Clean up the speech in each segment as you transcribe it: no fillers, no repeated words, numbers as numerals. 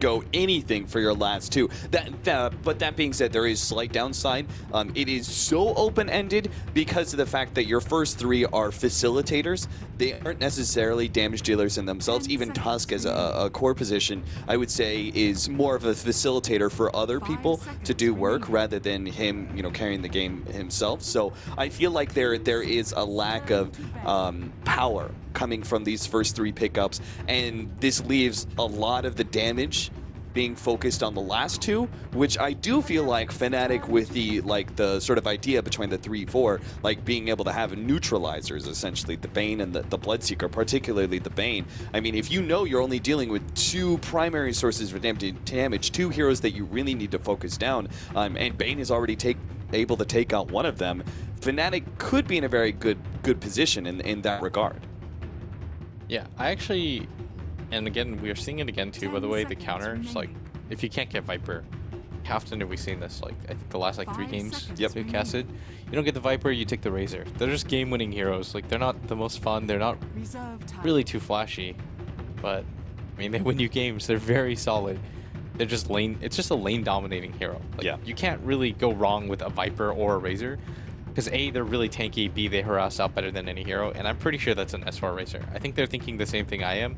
go anything for your last two. But that being said, there is slight downside. It is so open-ended because of the fact that your first three are facilitators. They aren't necessarily damage dealers in themselves. Even Tusk as a core position, I would say, is more of a facilitator for other people to do work rather than him, carrying the game himself. So I feel like there is a lack of power coming from these first three pickups, and this leaves a lot of the damage being focused on the last two, which I do feel like Fnatic, with the sort of idea between the 3-4, like being able to have neutralizers, essentially, the Bane and the Bloodseeker, particularly the Bane. I mean, if you know you're only dealing with two primary sources of damage, two heroes that you really need to focus down, and Bane is already able to take out one of them, Fnatic could be in a very good position in that regard. Yeah, I actually, and again, we are seeing it again too, by the way, the counters, like, if you can't get Viper, how often have we seen this? Like, I think the last, 3 games we casted, you don't get the Viper, you take the Razor. They're just game-winning heroes. Like, they're not the most fun, they're not really too flashy, but, I mean, they win you games, they're very solid. They're just it's just a lane-dominating hero. Like, you can't really go wrong with a Viper or a Razor. Because A, they're really tanky, B, they harass out better than any hero, and I'm pretty sure that's an S4 Razor. I think they're thinking the same thing I am.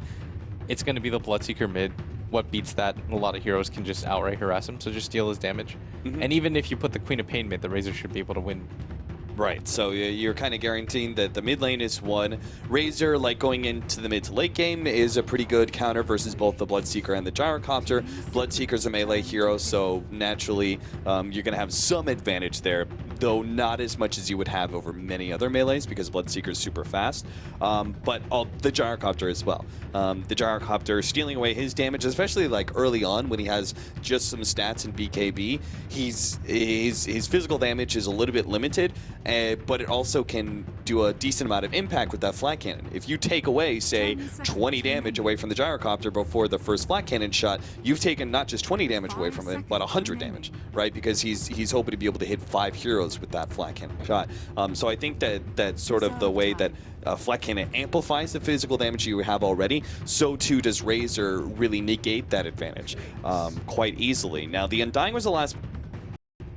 It's going to be the Bloodseeker mid. What beats that? A lot of heroes can just outright harass him, so just deal his damage. And even if you put the Queen of Pain mid, the Razor should be able to win. Right, so you're kind of guaranteeing that the mid lane is one. Razor, like going into the mid to late game, is a pretty good counter versus both the Bloodseeker and the Gyrocopter. Bloodseeker's a melee hero, so naturally you're going to have some advantage there, though not as much as you would have over many other melees because Bloodseeker's super fast. But the Gyrocopter as well. The Gyrocopter stealing away his damage, especially like early on when he has just some stats in BKB. His physical damage is a little bit limited, but it also can do a decent amount of impact with that flat cannon. If you take away, say, 20 damage away from the Gyrocopter before the first flat cannon shot, you've taken not just 20 damage away from him, but 100 damage, right? Because he's hoping to be able to hit 5 heroes with that flat cannon shot. So I think that's sort of the way that flat cannon amplifies the physical damage you have already. So too does Razor really negate that advantage quite easily. Now, the Undying was the last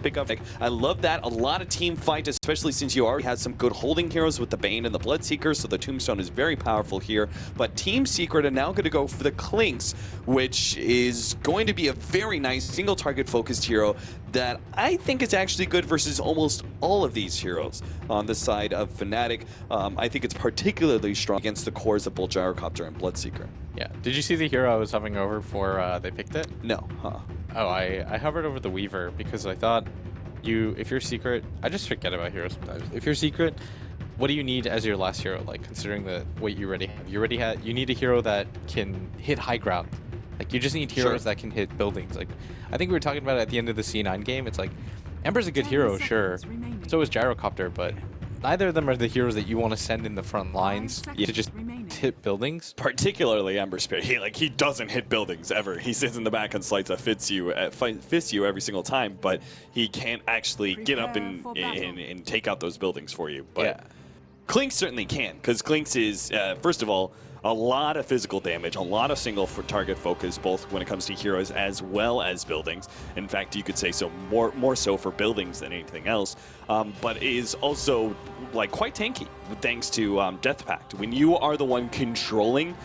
pickup. I love that. A lot of team fight, especially since you already have some good holding heroes with the Bane and the Bloodseeker, so the Tombstone is very powerful here. But Team Secret are now going to go for the Clinks, which is going to be a very nice single target focused hero that I think is actually good versus almost all of these heroes on the side of Fnatic. I think it's particularly strong against the cores of both Gyrocopter and Bloodseeker. Yeah. Did you see the hero I was hovering over for they picked it? No. Oh, I hovered over the Weaver because I thought if you're Secret, I just forget about heroes sometimes. If you're Secret, what do you need as your last hero? Like, considering what you already have. You need a hero that can hit high ground. Like, you just need heroes that can hit buildings. Like, I think we were talking about it at the end of the C9 game. It's like, Ember's a good hero, sure. So is Gyrocopter, but neither of them are the heroes that you want to send in the front lines to just hit buildings. Particularly Ember Spirit. He doesn't hit buildings ever. He sits in the back and slides a fists you every single time, but he can't actually get up and take out those buildings for you. But Clinks certainly can, because Clinks is, first of all, a lot of physical damage, a lot of single target focus, both when it comes to heroes as well as buildings. In fact, you could say so more so for buildings than anything else. But is also quite tanky thanks to Death Pact. When you are the one controlling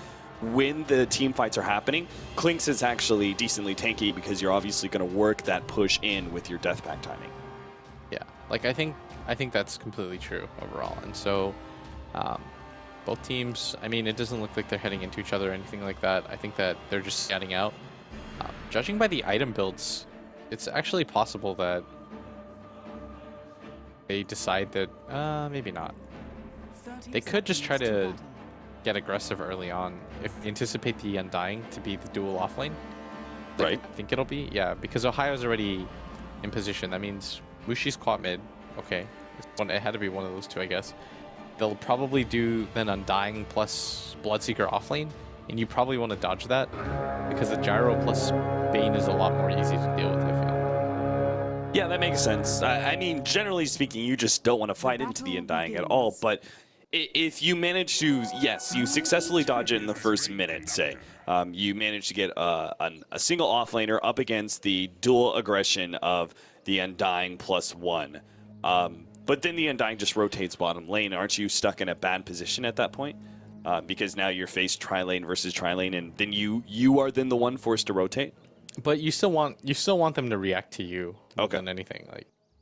when the team fights are happening, Clinks is actually decently tanky because you're obviously going to work that push in with your Death Pact timing. Yeah, I think that's completely true overall, and so. Both teams, I mean, it doesn't look like they're heading into each other or anything like that. I think that they're just scouting out. Judging by the item builds, it's actually possible that they decide that, maybe not. They could just try to get aggressive early on. If they anticipate the Undying to be the dual offlane. Right. I think it'll be, yeah, because Ohio's already in position. That means Mushi's quad mid. Okay. It had to be one of those two, I guess. They'll probably do then Undying plus Bloodseeker offlane, and you probably want to dodge that because the Gyro plus Bane is a lot more easy to deal with, I feel. Yeah, that makes sense. I mean, generally speaking, you just don't want to fight into the Undying at all, but If you manage to, yes, you successfully dodge it in the first minute, say, you manage to get a single offlaner up against the dual aggression of the Undying +1. But then the Undying just rotates bottom lane. Aren't you stuck in a bad position at that point? Because now you're faced tri-lane versus tri-lane, and then you are then the one forced to rotate. But you still want them to react to you more Okay. than anything.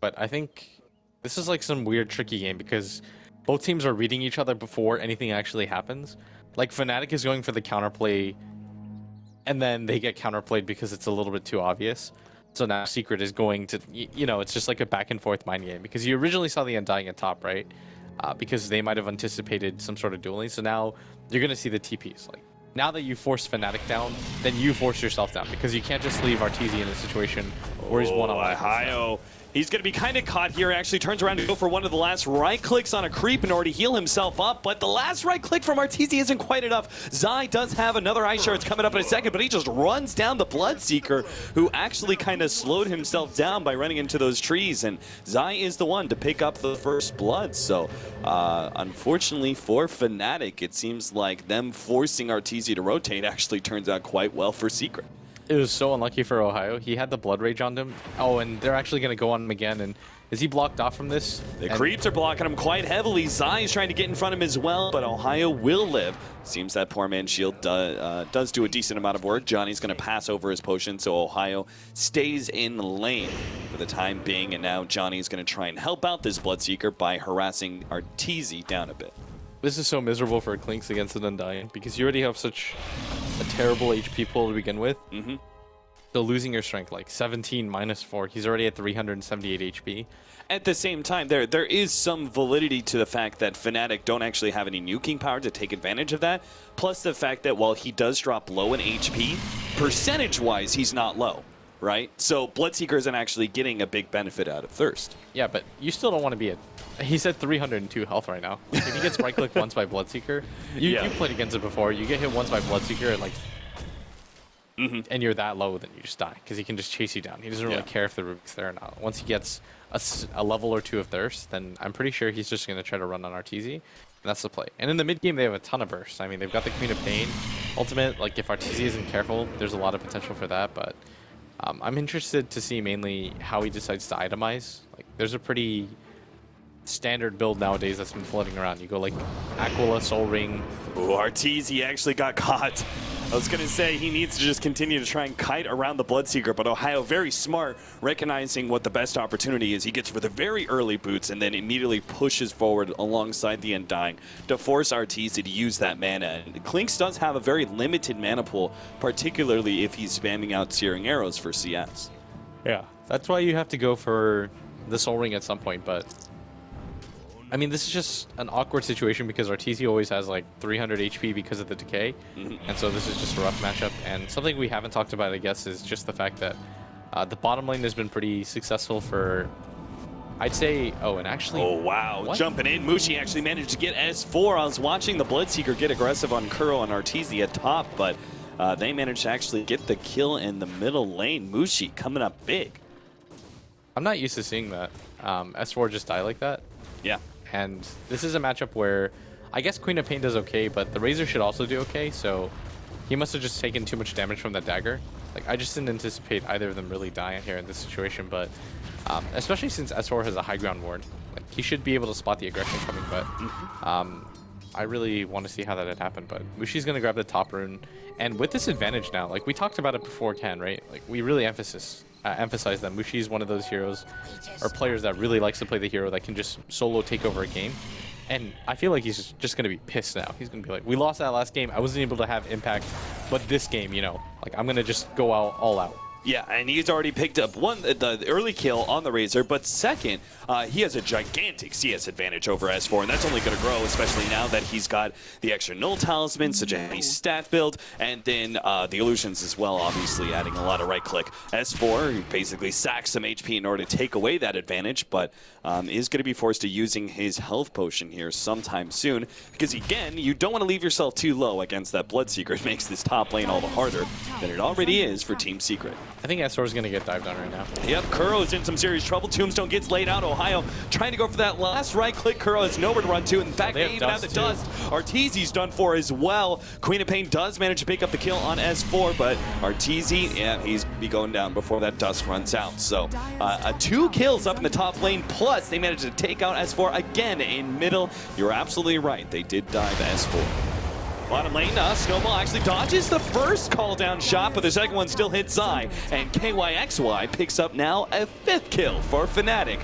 But I think this is like some weird tricky game because both teams are reading each other before anything actually happens. Like Fnatic is going for the counterplay, and then they get counterplayed because it's a little bit too obvious. So now Secret is going to, it's just like a back and forth mind game because you originally saw the Undying at top, right? Because they might have anticipated some sort of dueling. So now you're going to see the TPs. Like now that you force Fnatic down, then you force yourself down because you can't just leave Arteezy in a situation where he's one-on-one. Ohio. He's going to be kind of caught here. Actually turns around to go for one of the last right clicks on a creep in order to heal himself up. But the last right click from Arteezy isn't quite enough. Zai does have another ice shards coming up in a second, but he just runs down the Bloodseeker, who actually kind of slowed himself down by running into those trees. And Zai is the one to pick up the first blood. So unfortunately for Fnatic, it seems like them forcing Arteezy to rotate actually turns out quite well for Secret. It was so unlucky for Ohio. He had the Blood Rage on him. Oh, and they're actually going to go on him again. And is he blocked off from this? The creeps are blocking him quite heavily. Zai is trying to get in front of him as well, but Ohio will live. Seems that poor man's shield does do a decent amount of work. Johnny's going to pass over his potion, so Ohio stays in the lane for the time being. And now Johnny's going to try and help out this Bloodseeker by harassing Arteezy down a bit. This is so miserable for Clinks against an Undying because you already have such a terrible HP pool to begin with. So losing your strength, like 17 -4, he's already at 378 HP. At the same time, there is some validity to the fact that Fnatic don't actually have any nuking power to take advantage of that. Plus the fact that while he does drop low in HP, percentage-wise, he's not low, right? So Bloodseeker isn't actually getting a big benefit out of Thirst. Yeah, but you still don't want to be at... He's at 302 health right now. Like, if he gets right-clicked once by Bloodseeker, you played against it before. You get hit once by Bloodseeker and like... and you're that low, then you just die because he can just chase you down. He doesn't really care if the Rubik's there or not. Once he gets a level or two of Thirst, then I'm pretty sure he's just going to try to run on Arteezy. And that's the play. And in the mid game, they have a ton of bursts. I mean, they've got the Queen of Pain ultimate. Like, if Arteezy isn't careful, there's a lot of potential for that. But I'm interested to see mainly how he decides to itemize. Like, there's a pretty standard build nowadays that's been floating around. You go like Aquila, Soul Ring. Ooh, Arteezy actually got caught. I was going to say he needs to just continue to try and kite around the Bloodseeker, but Ohio very smart, recognizing what the best opportunity is. He gets for the very early boots and then immediately pushes forward alongside the Undying to force Arteezy to use that mana. And Clinks does have a very limited mana pool, particularly if he's spamming out Searing Arrows for CS. Yeah, that's why you have to go for the Soul Ring at some point, but I mean, this is just an awkward situation because Arteezy always has like 300 HP because of the decay, and so this is just a rough matchup. And something we haven't talked about, I guess, is just the fact that the bottom lane has been pretty successful for, I'd say, and actually... Oh, wow. What? Jumping in. Mushi actually managed to get S4. I was watching the Bloodseeker get aggressive on Kuro and Arteezy at top, but they managed to actually get the kill in the middle lane. Mushi coming up big. I'm not used to seeing that. S4 just die like that. Yeah. And this is a matchup where I guess Queen of Pain does okay, but the Razor should also do okay, so he must have just taken too much damage from that dagger. Like, I just didn't anticipate either of them really dying here in this situation, but especially since S4 has a high ground ward, like, he should be able to spot the aggression coming, but I really want to see how that had happened. But Mushi's going to grab the top rune, and with this advantage now, like we talked about it before, Ken, right? Like, we really emphasize that Mushi is one of those heroes or players that really likes to play the hero that can just solo take over a game. And I feel like he's just going to be pissed now. He's going to be like, we lost that last game. I wasn't able to have impact, but this game, like, I'm going to just go out all out. Yeah, and he's already picked up the early kill on the Razor, but second, he has a gigantic CS advantage over S4, and that's only going to grow, especially now that he's got the extra Null Talisman, such a heavy stat build, and then the Illusions as well, obviously adding a lot of right-click. S4 basically sacks some HP in order to take away that advantage, but is going to be forced to using his health potion here sometime soon, because again, you don't want to leave yourself too low against that Bloodseeker. It makes this top lane all the harder than it already is for Team Secret. I think S4 is going to get dived on right now. Yep, Kuro's in some serious trouble. Tombstone gets laid out. Ohio trying to go for that last right click. Kuro has nowhere to run to. In fact, they even have the dust. Arteezy's done for as well. Queen of Pain does manage to pick up the kill on S4, but Arteezy, yeah, he's be going down before that dust runs out. So 2 kills up in the top lane, plus they managed to take out S4 again in middle. You're absolutely right. They did dive S4. Bottom lane, Snowball actually dodges the first call down shot, but the second one still hits Zai, and KYXY picks up now a 5th kill for Fnatic.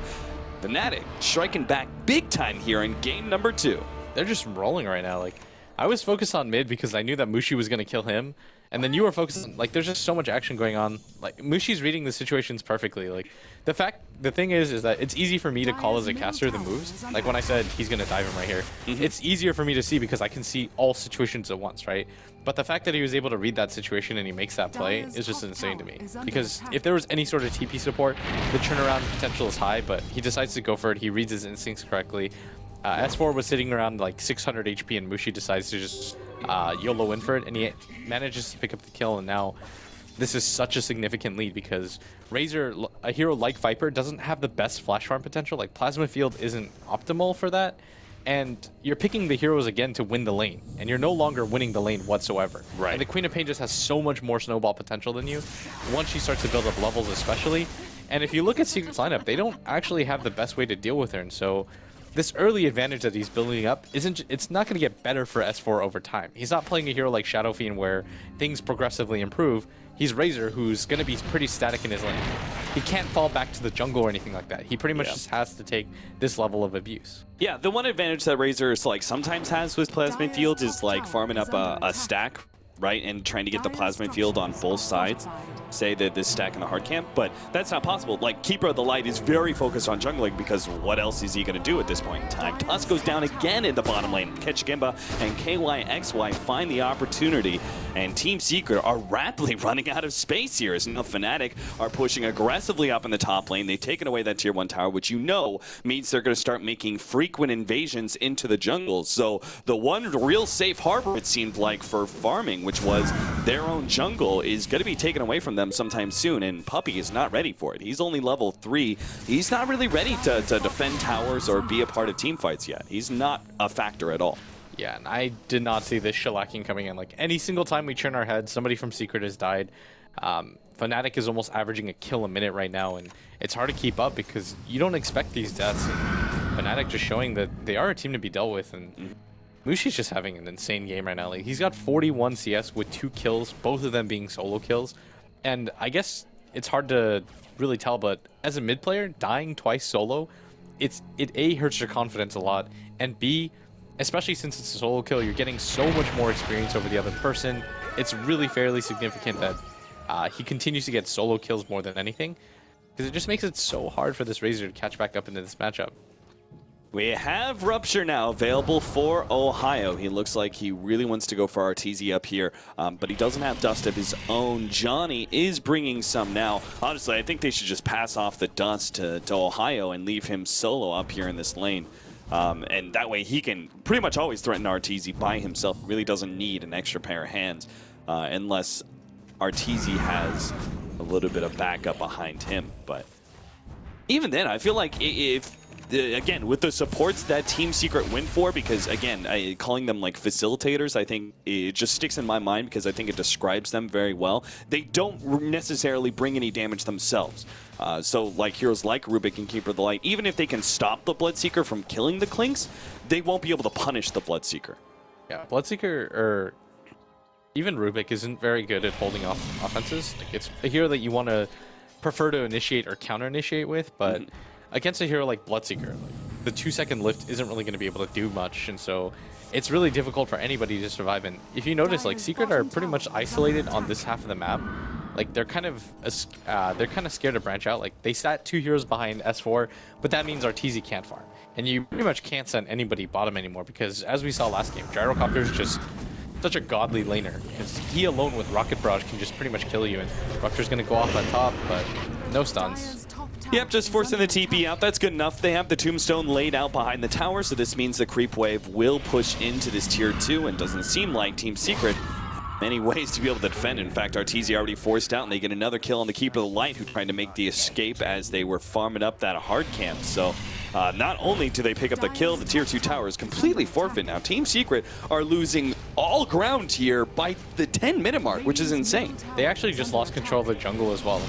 Fnatic striking back big time here in game number 2. They're just rolling right now. Like, I was focused on mid because I knew that Mushi was going to kill him, and then you were focused on, like, there's just so much action going on. Like, Mushi's reading the situations perfectly. Like, the thing is that it's easy for me to call as a caster the moves. Like when I said he's going to dive him right here, it's easier for me to see because I can see all situations at once, right? But the fact that he was able to read that situation and he makes that play is just insane to me. Because if there was any sort of TP support, the turnaround potential is high, but he decides to go for it. He reads his instincts correctly. S4 was sitting around like 600 HP and Mushi decides to just YOLO in for it, and he manages to pick up the kill, and now this is such a significant lead because Razor, a hero like Viper, doesn't have the best flash farm potential. Like Plasma Field isn't optimal for that, and you're picking the heroes again to win the lane, and you're no longer winning the lane whatsoever. Right. And the Queen of Pain just has so much more snowball potential than you, once she starts to build up levels especially. And if you look at Secret's lineup, they don't actually have the best way to deal with her, and so this early advantage that he's building up it's not going to get better for S4 over time. He's not playing a hero like Shadow Fiend where things progressively improve. He's Razor, who's going to be pretty static in his lane. He can't fall back to the jungle or anything like that. He pretty much just has to take this level of abuse. Yeah, the one advantage that Razor is like sometimes has with Plasma Field is like farming up a stack, right, and trying to get the Plasma Field on both sides. Say that this stack in the hard camp, but that's not possible. Like, Keeper of the Light is very focused on jungling because what else is he going to do at this point in time? Tusk goes down again in the bottom lane. Catch Gimba and KYXY find the opportunity, and Team Secret are rapidly running out of space here as now Fnatic are pushing aggressively up in the top lane. They've taken away that tier 1 tower, which you know means they're going to start making frequent invasions into the jungle. So the one real safe harbor, it seemed like, for farming, which was their own jungle, is going to be taken away from them sometime soon, and Puppey is not ready for it. He's only level 3. He's not really ready to defend towers or be a part of team fights yet. He's not a factor at all. Yeah, and I did not see this shellacking coming in. Like, any single time we turn our heads, somebody from Secret has died. Fnatic is almost averaging a kill a minute right now, and it's hard to keep up because you don't expect these deaths. And Fnatic just showing that they are a team to be dealt with, and Mushi's just having an insane game right now. Like, he's got 41 CS with 2 kills, both of them being solo kills. And I guess it's hard to really tell, but as a mid player, dying twice solo, it A, hurts your confidence a lot, and B, especially since it's a solo kill, you're getting so much more experience over the other person. It's really fairly significant that he continues to get solo kills more than anything, because it just makes it so hard for this Razor to catch back up into this matchup. We have Rupture now available for Ohio. He looks like he really wants to go for Arteezy up here, but he doesn't have dust of his own. Johnny is bringing some now. Honestly, I think they should just pass off the dust to Ohio and leave him solo up here in this lane. And that way he can pretty much always threaten Arteezy by himself. Really doesn't need an extra pair of hands unless Arteezy has a little bit of backup behind him. But even then, I feel like again, with the supports that Team Secret went for, because again, calling them like facilitators, I think it just sticks in my mind because I think it describes them very well. They don't necessarily bring any damage themselves. So like heroes like Rubik and Keeper of the Light, even if they can stop the Bloodseeker from killing the Clinks, they won't be able to punish the Bloodseeker. Yeah, Bloodseeker, or even Rubik, isn't very good at holding off offenses. Like, it's a hero that you want to prefer to initiate or counter-initiate with, but against a hero like Bloodseeker, like, the 2-second lift isn't really going to be able to do much, and so it's really difficult for anybody to survive. And if you notice, like, Secret are pretty much isolated on this half of the map. Like, they're kind of scared to branch out. Like, they sat 2 heroes behind S4, but that means Arteezy can't farm, and you pretty much can't send anybody bottom anymore because, as we saw last game, Gyrocopter is just such a godly laner, because he alone with Rocket Barrage can just pretty much kill you, and Rupture's going to go off on top, but no stuns. Yep, just forcing the TP out. That's good enough. They have the Tombstone laid out behind the tower, so this means the creep wave will push into this tier 2, and doesn't seem like Team Secret many ways to be able to defend. In fact, Arteezy already forced out, and they get another kill on the Keeper of the Light, who tried to make the escape as they were farming up that hard camp. So not only do they pick up the kill, the tier 2 tower is completely forfeit. Now, Team Secret are losing all ground here by the 10-minute mark, which is insane. They actually just lost control of the jungle as well.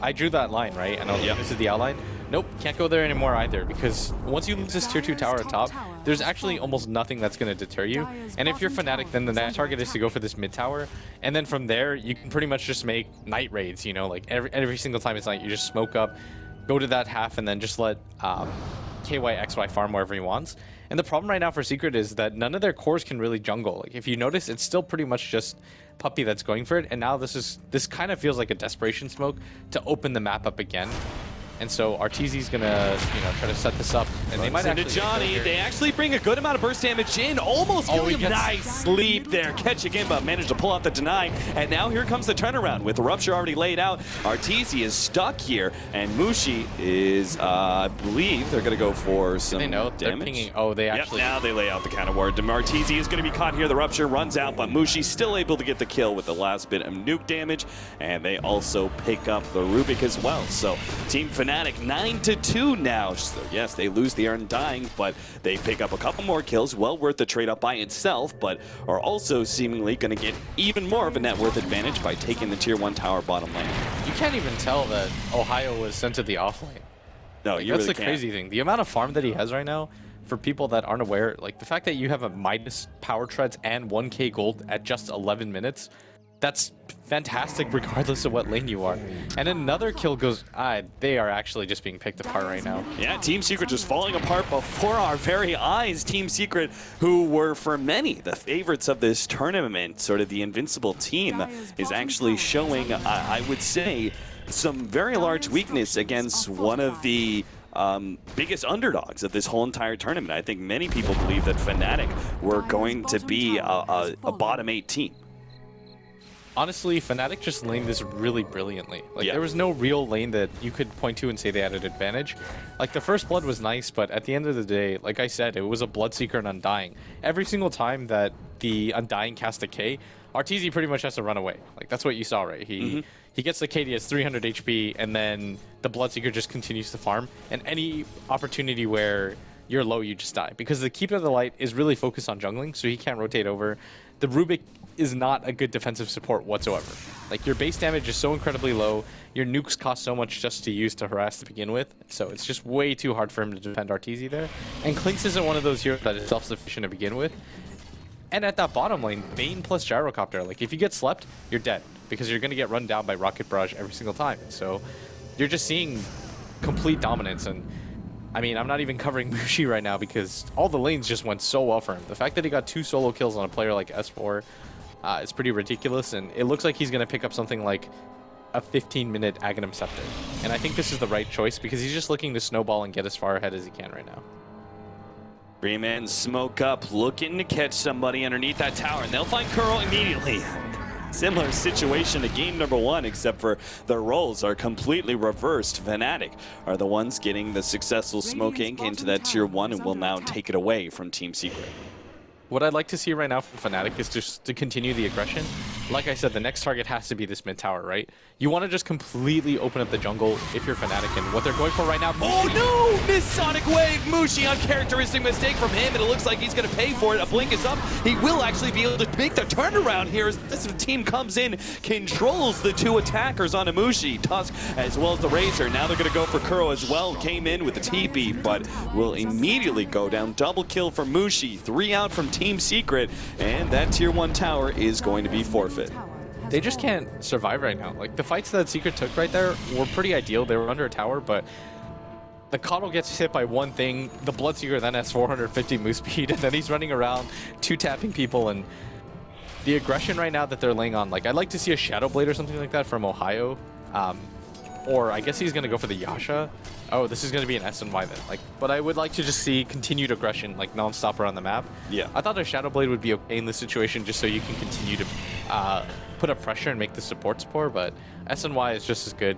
I drew that line, right? And I was like, this is the outline. Nope, can't go there anymore either, because once you lose this tier 2 tower at top, there's actually almost nothing that's going to deter you. And if you're Fnatic, then the next target is to go for this mid tower, and then from there, you can pretty much just make night raids, you know, like every single time it's night, you just smoke up, go to that half, and then just let KYXY farm wherever he wants. And the problem right now for Secret is that none of their cores can really jungle. Like, if you notice, it's still pretty much just Puppey that's going for it, and now this kind of feels like a desperation smoke to open the map up again. And so Arteezy's gonna, try to set this up, and they might actually Johnny. They actually bring a good amount of burst damage in, almost killing him. Nice sleep there, catching him, but managed to pull out the deny. And now here comes the turnaround with the Rupture already laid out. Arteezy is stuck here, and Mushi is, I believe, they're gonna go for some damage. They're pinging. Oh, they actually. Yep, now they lay out the counter ward. Arteezy is gonna be caught here. The Rupture runs out, but Mushi's still able to get the kill with the last bit of nuke damage, and they also pick up the Rubik as well. So Team Fnatic 9-2 now. So yes, they lose the Undying, but they pick up a couple more kills. Well worth the trade up by itself, but are also seemingly going to get even more of a net worth advantage by taking the tier 1 tower bottom lane. You can't even tell that Ohio was sent to the off lane. No, like, you that's really the crazy thing. The amount of farm that he has right now, for people that aren't aware, like the fact that you have a minus power treads and 1k gold at just 11 minutes, that's fantastic regardless of what lane you are. And another kill goes, they are actually just being picked apart right now. Yeah, Team Secret just falling apart before our very eyes. Team Secret, who were for many the favorites of this tournament, sort of the invincible team, is actually showing, I would say, some very large weakness against one of the biggest underdogs of this whole entire tournament. I think many people believe that Fnatic were going to be a bottom 8 team. Honestly, Fnatic just laned this really brilliantly. Like, there was no real lane that you could point to and say they had an advantage. Like, the first blood was nice, but at the end of the day, like I said, it was a Bloodseeker and Undying. Every single time that the Undying cast a K, Arteezy pretty much has to run away. Like, that's what you saw, right? He gets the KD, has 300 HP, and then the Bloodseeker just continues to farm. And any opportunity where you're low, you just die. Because the Keeper of the Light is really focused on jungling, so he can't rotate over. The Rubik is not a good defensive support whatsoever. Like, your base damage is so incredibly low, your nukes cost so much just to use to harass to begin with, so it's just way too hard for him to defend Arteezy there. And Clinks isn't one of those heroes that is self-sufficient to begin with. And at that bottom lane, Bane plus Gyrocopter, like, if you get slept, you're dead, because you're going to get run down by Rocket Barrage every single time. So you're just seeing complete dominance. And I mean, I'm not even covering Mushi right now because all the lanes just went so well for him. The fact that he got 2 solo kills on a player like S4 is pretty ridiculous, and it looks like he's going to pick up something like a 15-minute Aghanim Scepter. And I think this is the right choice because he's just looking to snowball and get as far ahead as he can right now. 3-man smoke up, looking to catch somebody underneath that tower, and they'll find Curl immediately. Similar situation to game number 1, except for the roles are completely reversed. Fnatic are the ones getting the successful smoking into that tier 1 and will now take it away from Team Secret. What I'd like to see right now from Fnatic is just to continue the aggression. Like I said, the next target has to be this mid tower, right? You want to just completely open up the jungle if you're Fnatic, and what they're going for right now... Oh no! Miss Sonic Wave! Mushi, uncharacteristic mistake from him, and it looks like he's going to pay for it. A blink is up. He will actually be able to make the turnaround here as this team comes in, controls the 2 attackers on Mushi. Tusk as well as the Razor. Now they're going to go for Kuro as well. Came in with the TP, but will immediately go down. Double kill for Mushi. 3 out from Team Secret, and that tier 1 tower is going to be forfeit. They just can't survive right now. Like, the fights that Secret took right there were pretty ideal. They were under a tower, but the Coddle gets hit by one thing. The Bloodseeker then has 450 move speed, and then he's running around 2-tapping people, and the aggression right now that they're laying on, like, I'd like to see a Shadow Blade or something like that from Ohio. Or I guess he's going to go for the Yasha. Oh, this is going to be an SNY then. Like, but I would like to just see continued aggression, like, non-stop around the map. Yeah. I thought a Shadow Blade would be okay in this situation just so you can continue to put up pressure and make the supports poor, but SNY is just as good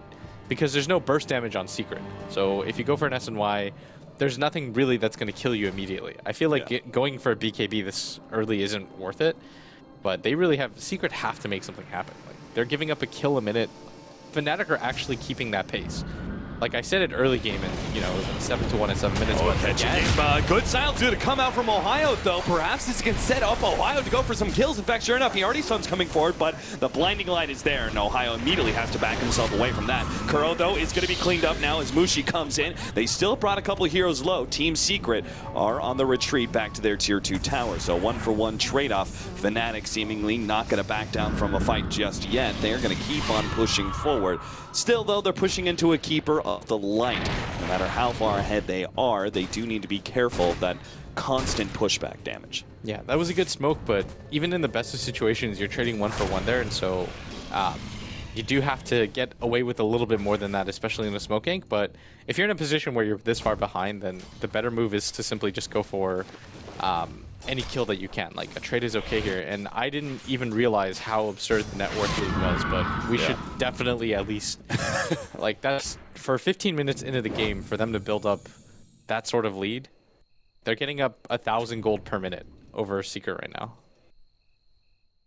because there's no burst damage on Secret. So if you go for an SNY, there's nothing really that's going to kill you immediately. I feel like going for a BKB this early isn't worth it. but they really have Secret have to make something happen. Like, they're giving up a kill a minute. Fnatic are actually keeping that pace. Like I said it early game, and you know, it was 7-1 in 7 minutes. Oh, again, good silence to come out from Ohio, though. Perhaps this can set up Ohio to go for some kills. In fact, sure enough, he already saw him coming forward, but the blinding light is there, and Ohio immediately has to back himself away from that. Kuro, though, is going to be cleaned up now as Mushi comes in. They still brought a couple of heroes low. Team Secret are on the retreat back to their tier 2 tower, so 1-for-1 trade-off. Fnatic seemingly not going to back down from a fight just yet. They're going to keep on pushing forward. Still, though, they're pushing into a keeper of the light. No matter how far ahead they are, they do need to be careful of that constant pushback damage. Yeah, that was a good smoke, but even in the best of situations, you're trading 1-for-1 there, and so you do have to get away with a little bit more than that, especially in a smoke gank. But if you're in a position where you're this far behind, then the better move is to simply just go for any kill that you can. Like, a trade is okay here, and I didn't even realize how absurd the net worth lead was, but we should definitely at least like, that's for 15 minutes into the game for them to build up that sort of lead. They're getting up 1,000 gold per minute over Secret right now.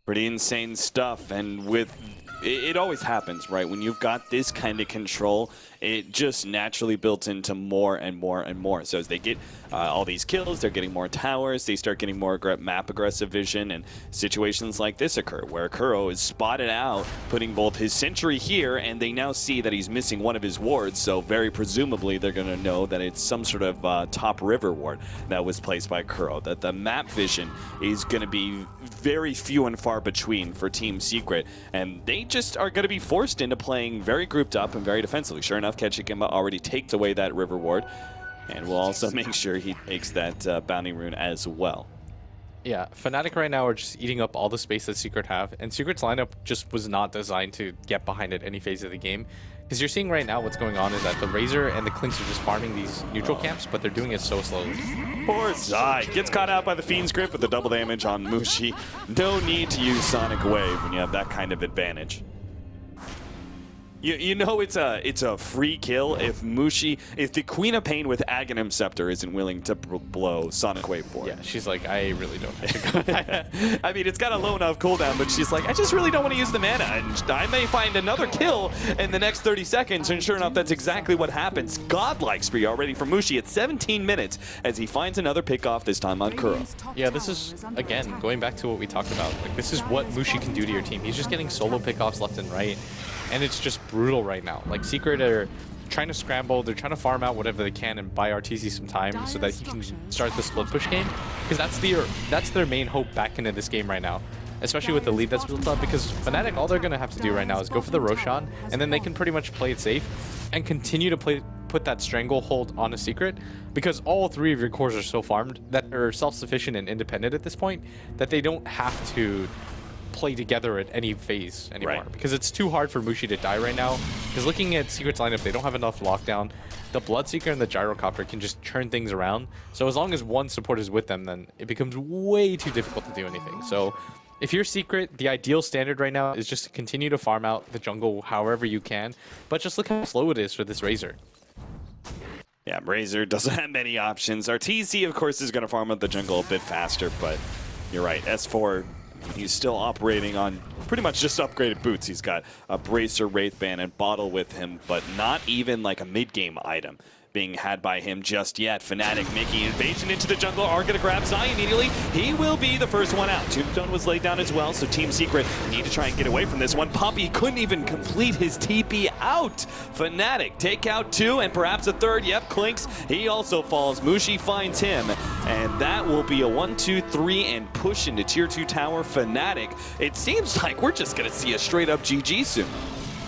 Pretty insane stuff, and with it always happens, right? When you've got this kind of control, it just naturally builds into more and more and more. So as they get all these kills, they're getting more towers, they start getting more map aggressive vision, and situations like this occur where Kuro is spotted out, putting both his sentry here, and they now see that he's missing one of his wards, so very presumably they're going to know that it's some sort of top river ward that was placed by Kuro. That the map vision is going to be very few and far between for Team Secret, and they just are going to be forced into playing very grouped up and very defensively. Sure enough, Ketchikimba already takes away that river ward, and we'll also make sure he takes that bounty rune as well. Yeah, Fnatic right now are just eating up all the space that Secret have, and Secret's lineup just was not designed to get behind at any phase of the game. Because you're seeing right now what's going on is that the Razor and the Clinks are just farming these neutral camps, but they're doing it so slowly. Poor Zai gets caught out by the Fiend's Grip with the double damage on Mushi. No need to use Sonic Wave when you have that kind of advantage. You know it's a free kill if the Queen of Pain with Aghanim Scepter isn't willing to blow Sonic Wave for it. Yeah, she's like, I really don't have to go. I mean, it's got a low enough cooldown, but she's like, I just really don't want to use the mana, and I may find another kill in the next 30 seconds, and sure enough, that's exactly what happens. Godlike spree already from Mushi at 17 minutes as he finds another pick-off, this time on Kuro. Yeah, this is, again, going back to what we talked about. Like, this is what Mushi can do to your team. He's just getting solo pick-offs left and right. And it's just brutal right now. Like, Secret are trying to scramble, they're trying to farm out whatever they can and buy RTZ some time so that he can start the split push game. Because that's their main hope back into this game right now. Especially with the lead that's built up, because Fnatic, all they're going to have to do right now is go for the Roshan, and then they can pretty much play it safe and continue to put that stranglehold on a Secret, because all three of your cores are so farmed that they're self-sufficient and independent at this point that they don't have to play together at any phase anymore. Right. Because it's too hard for Mushi to die right now. Because looking at Secret's lineup, they don't have enough lockdown. The Bloodseeker and the Gyrocopter can just turn things around. So as long as one support is with them, then it becomes way too difficult to do anything. So if you're Secret, the ideal standard right now is just to continue to farm out the jungle however you can. But just look how slow it is for this Razor. Yeah, Razor doesn't have many options. RTZ, of course, is going to farm out the jungle a bit faster, but you're right. S4, he's still operating on pretty much just upgraded boots. He's got a Bracer, Wraithband, and Bottle with him, but not even like a mid-game item being had by him just yet. Fnatic making invasion into the jungle, are going to grab Zai immediately. He will be the first one out. Tombstone was laid down as well, so Team Secret need to try and get away from this one. Puppey couldn't even complete his TP out. Fnatic take out two and perhaps a third. Yep, Clinks, he also falls. Mushi finds him, and that will be a 1-2-3 and push into tier 2 tower. Fnatic, it seems like we're just going to see a straight up GG soon.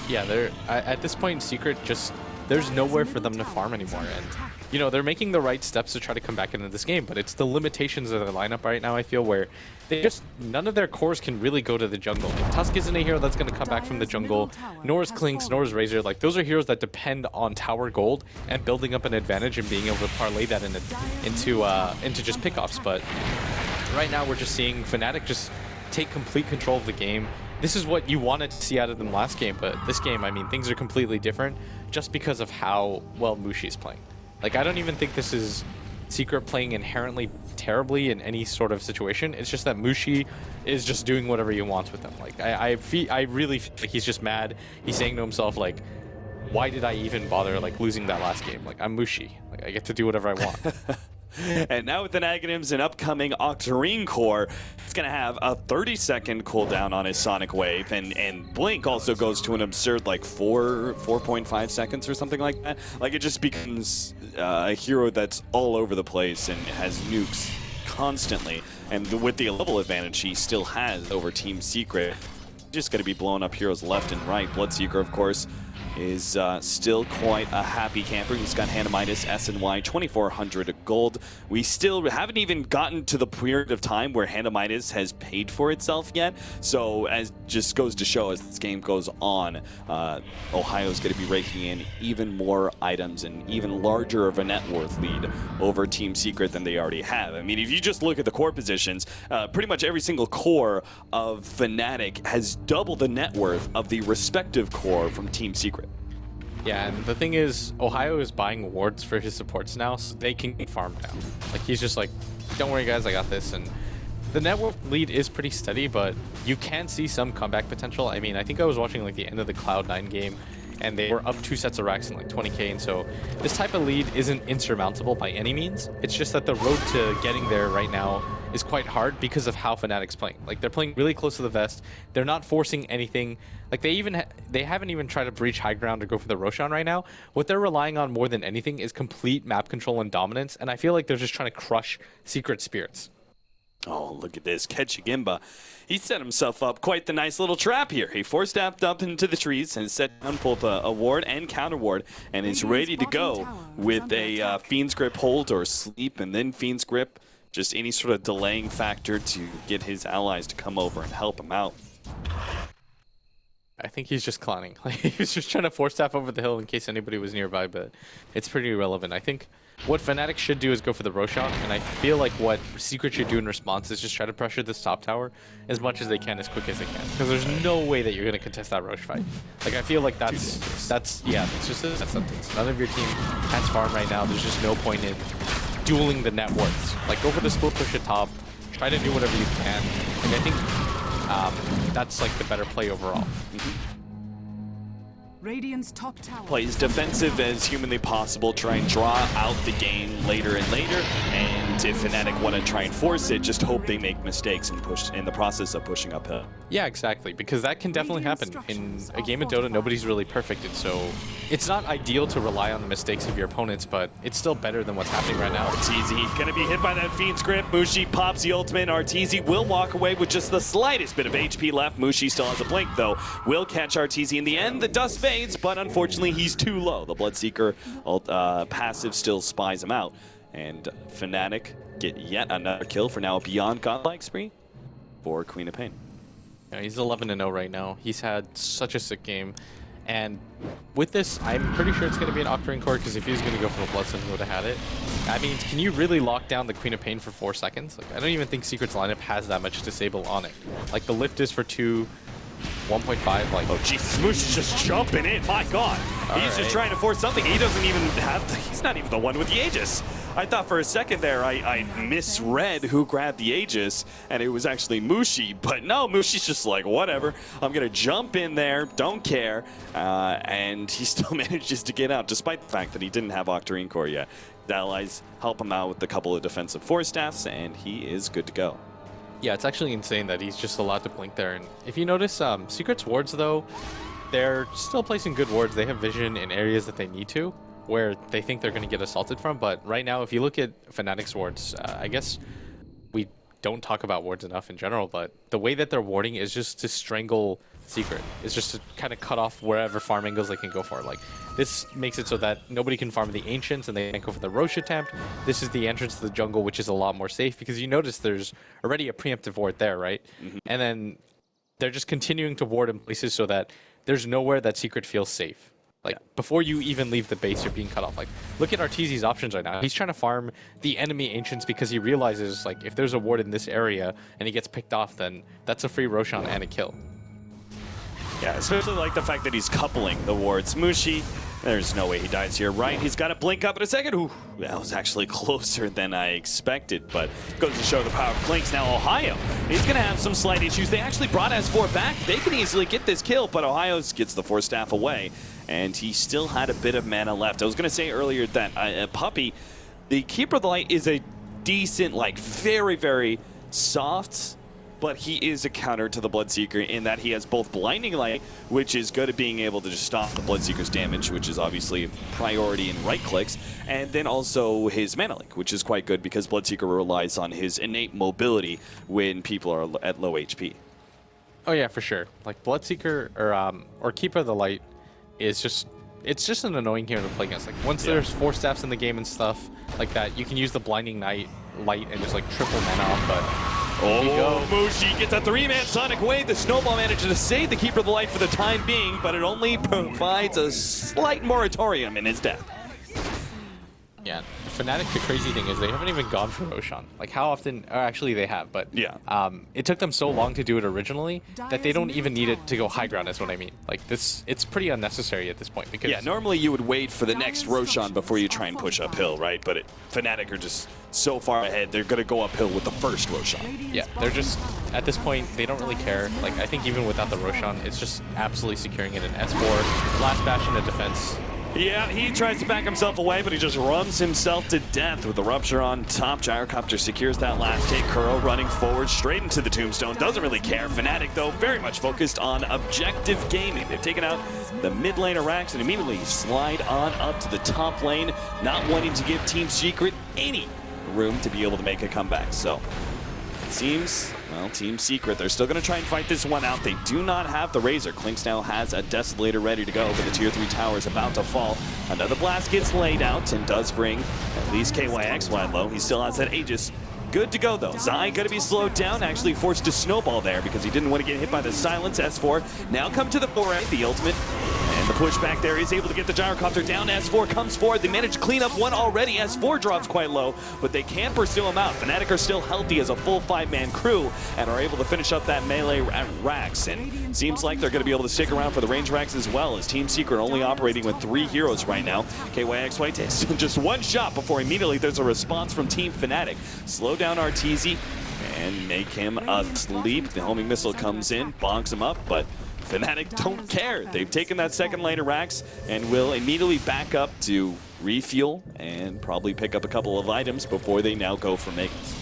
Yeah, they're at this point, Secret just, there's nowhere for them to farm anymore. And, you know, they're making the right steps to try to come back into this game, but it's the limitations of their lineup right now, I feel, where they just, none of their cores can really go to the jungle. Like, Tusk isn't a hero that's going to come back from the jungle, nor is Clinks, nor is Razor. Like, those are heroes that depend on tower gold and building up an advantage and being able to parlay that into just pickoffs. But right now, we're just seeing Fnatic just take complete control of the game. This is what you wanted to see out of them last game, but this game, I mean, things are completely different just because of how well Mushi is playing. Like, I don't even think this is Secret playing inherently terribly in any sort of situation. It's just that Mushi is just doing whatever he wants with them. Like I really feel like he's just mad. He's saying to himself like, why did I even bother like losing that last game? Like I'm Mushi. Like I get to do whatever I want. And now with the negatives and upcoming Octarine Core, it's going to have a 30-second cooldown on his Sonic Wave, and Blink also goes to an absurd like 4.5 seconds or something like that. Like it just becomes a hero that's all over the place and has nukes constantly. And with the level advantage he still has over Team Secret, just going to be blowing up heroes left and right. Bloodseeker, of course, is still quite a happy camper. He's got Hanamitis, SNY, 2,400 gold. We still haven't even gotten to the period of time where Hanamitis has paid for itself yet. So as just goes to show, as this game goes on, Ohio's going to be raking in even more items and even larger of a net worth lead over Team Secret than they already have. I mean, if you just look at the core positions, pretty much every single core of Fnatic has double the net worth of the respective core from Team Secret. Yeah, and the thing is, Ohio is buying wards for his supports now, so they can farm down. Like, he's just like, don't worry guys, I got this. And the network lead is pretty steady, but you can see some comeback potential. I mean, I think I was watching like the end of the Cloud9 game, and they were up 2 sets of racks in like 20k, and so this type of lead isn't insurmountable by any means. It's just that the road to getting there right now is quite hard because of how Fnatic's playing. Like, they're playing really close to the vest. They're not forcing anything. Like, they haven't even tried to breach high ground or go for the Roshan right now. What they're relying on more than anything is complete map control and dominance, and I feel like they're just trying to crush Secret Spirits. Oh, look at this. Ketchigimba. He set himself up quite the nice little trap here. He force-tapped up into the trees and set down both a ward and counter ward, and is ready to go with a Fiend's Grip hold or sleep, and then Fiend's Grip. Just any sort of delaying factor to get his allies to come over and help him out. I think he's just clowning. Like, he was just trying to force tap over the hill in case anybody was nearby, but it's pretty irrelevant. I think what Fnatic should do is go for the Roshan, and I feel like what Secret should do in response is just try to pressure this top tower as much as they can, as quick as they can. Because there's no way that you're going to contest that Rosh fight. Like, I feel like that's just a sentence. None of your team has farm right now. There's just no point in dueling the net worths. Like, go for the split push at top, try to do whatever you can. Like, I think that's like the better play overall. Radiant's top tower Plays defensive as humanly possible, try and draw out the game later and later, and if Fnatic want to try and force it, just hope they make mistakes and push in the process of pushing uphill. Yeah, exactly, because that can definitely happen. In a game of Dota, nobody's really perfect, and so it's not ideal to rely on the mistakes of your opponents, but it's still better than what's happening right now. Arteezy gonna be hit by that Fiend's Grip. Mushi pops the ultimate. Arteezy will walk away with just the slightest bit of HP left. Mushi still has a blink though. Will catch Arteezy in the end. The dust fades, but unfortunately he's too low. The Bloodseeker passive still spies him out. And Fnatic get yet another kill for now a beyond godlike spree for Queen of Pain. Yeah, he's 11-0 right now. He's had such a sick game. And with this, I'm pretty sure it's going to be an Octarine Core, because if he was going to go for the Bloodstone, he would have had it. I mean, can you really lock down the Queen of Pain for 4 seconds? Like, I don't even think Secret's lineup has that much disable on it. Like, the lift is for 2, 1.5, like... Oh, Jesus, Smoosh is just jumping in, my God. He's just trying to force something. He doesn't even have... He's not even the one with the Aegis. I thought for a second there I misread who grabbed the Aegis, and it was actually Mushi. But no, Mushi's just like, whatever. I'm going to jump in there, don't care. And he still manages to get out, despite the fact that he didn't have Octarine Core yet. The allies help him out with a couple of defensive force staffs, and he is good to go. Yeah, it's actually insane that he's just allowed to blink there. And if you notice, Secret's wards, though, they're still placing good wards. They have vision in areas that they need to, where they think they're going to get assaulted from. But right now, if you look at Fnatic's wards, I guess we don't talk about wards enough in general, but the way that they're warding is just to strangle Secret. It's just to kind of cut off wherever farm angles they can go for. Like, this makes it so that nobody can farm the Ancients and they can't go for the Rosh attempt. This is the entrance to the jungle, which is a lot more safe, because you notice there's already a preemptive ward there, right? And then they're just continuing to ward in places so that there's nowhere that Secret feels safe. Like, before you even leave the base, you're being cut off. Like, look at Arteezy's options right now. He's trying to farm the enemy Ancients because he realizes, like, if there's a ward in this area and he gets picked off, then that's a free Roshan and a kill. Yeah, especially like the fact that he's coupling the wards. Mushi There's no way he dies here, right? He's got to blink up in a second. Ooh, that was actually closer than I expected, but goes to show the power of Clinks. Now Ohio, he's going to have some slight issues. They actually brought S4 back. They can easily get this kill, but Ohio gets the Force Staff away, and he still had a bit of mana left. I was going to say earlier that Puppey, the Keeper of the Light, is a decent, like very, very soft, but he is a counter to the Bloodseeker in that he has both Blinding Light, which is good at being able to just stop the Bloodseeker's damage, which is obviously a priority in right clicks, and then also his Mana Link, which is quite good because Bloodseeker relies on his innate mobility when people are at low HP. Oh yeah, for sure. Like Bloodseeker or Keeper of the Light is just, it's just an annoying hero to play against. Like once there's Force Staffs in the game and stuff like that, you can use the Blinding Light and just like triple mana off, but oh, Mushi gets a 3-man Sonic Wave. The Snowball manages to save the Keeper of the Light for the time being, but it only provides a slight moratorium in his death. Yeah, Fnatic, the crazy thing is they haven't even gone for Roshan. Like how often, or actually they have, but yeah, it took them so long to do it originally that they don't even need it to go high ground, is what I mean. Like this, it's pretty unnecessary at this point because... Yeah, normally you would wait for the next Roshan before you try and push uphill, right? But Fnatic are just so far ahead, they're going to go uphill with the first Roshan. Yeah, they're just, at this point, they don't really care. Like I think even without the Roshan, it's just absolutely securing it in S4. Last Bastion of defense. Yeah, he tries to back himself away, but he just runs himself to death with the Rupture on top. Gyrocopter secures that last hit. Kuro running forward straight into the Tombstone. Doesn't really care. Fnatic, though, very much focused on objective gaming. They've taken out the mid lane of Rax and immediately slide on up to the top lane, not wanting to give Team Secret any room to be able to make a comeback. So it seems, well, Team Secret, they're still going to try and fight this one out. They do not have the Razor. Clinks now has a Desolator ready to go, but the tier 3 tower is about to fall. Another blast gets laid out and does bring at least KYX wide low. He still has that Aegis. Good to go, though. Zai going to be slowed down, actually forced to snowball there because he didn't want to get hit by the silence. S4 now come to the foray, the ultimate. And the pushback there is able to get the Gyrocopter down. S4 comes forward. They managed to clean up one already. S4 drops quite low, but they can't pursue him out. Fnatic are still healthy as a full 5-man crew and are able to finish up that melee at Rax. And seems like they're going to be able to stick around for the range Rax as well, as Team Secret only operating with 3 heroes right now. KYXY takes just one shot before immediately there's a response from Team Fnatic. Slow down RTZ and make him asleep. The homing missile comes in, bonks him up, but Fnatic don't care. They've taken that second lane of Rax and will immediately back up to refuel and probably pick up a couple of items before they now go for Megas.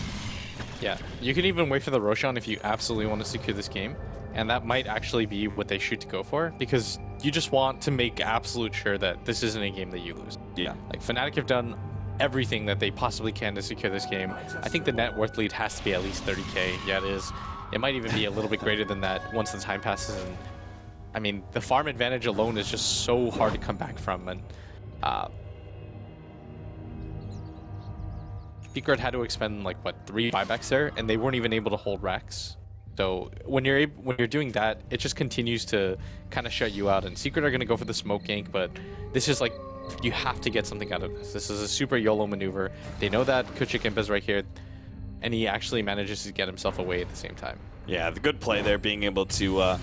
Yeah, you can even wait for the Roshan if you absolutely want to secure this game, and that might actually be what they shoot to go for, because you just want to make absolute sure that this isn't a game that you lose. Yeah. Like Fnatic have done everything that they possibly can to secure this game. I think the net worth lead has to be at least 30k. Yeah, it is. It might even be a little bit greater than that once the time passes. And I mean, the farm advantage alone is just so hard to come back from. And Secret had to expend like what, 3 buybacks there, and they weren't even able to hold Rax. So when you're doing that, it just continues to kind of shut you out. And Secret are going to go for the smoke gank, but this is like, you have to get something out of this. This is a super YOLO maneuver. They know that Kuchik Imp is right here, and he actually manages to get himself away at the same time. Yeah, the good play there, being able to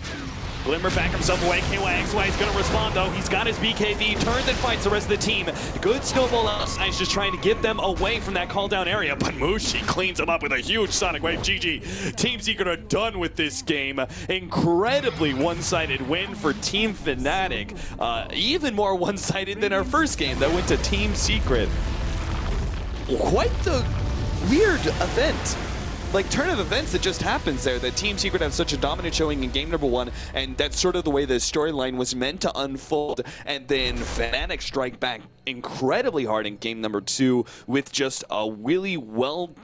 Glimmer back himself away. KYXY is going to respond, though. He's got his BKB, turns and fights the rest of the team. Good snowball outside, just trying to get them away from that call down area, but Mushi cleans him up with a huge Sonic Wave. GG. Team Secret are done with this game. Incredibly one-sided win for Team Fnatic. Even more one-sided than our first game that went to Team Secret. Quite the weird event. Like, turn of events that just happens there, that Team Secret have such a dominant showing in game number 1, and that's sort of the way the storyline was meant to unfold, and then Fnatic strike back incredibly hard in game number 2 with just a really well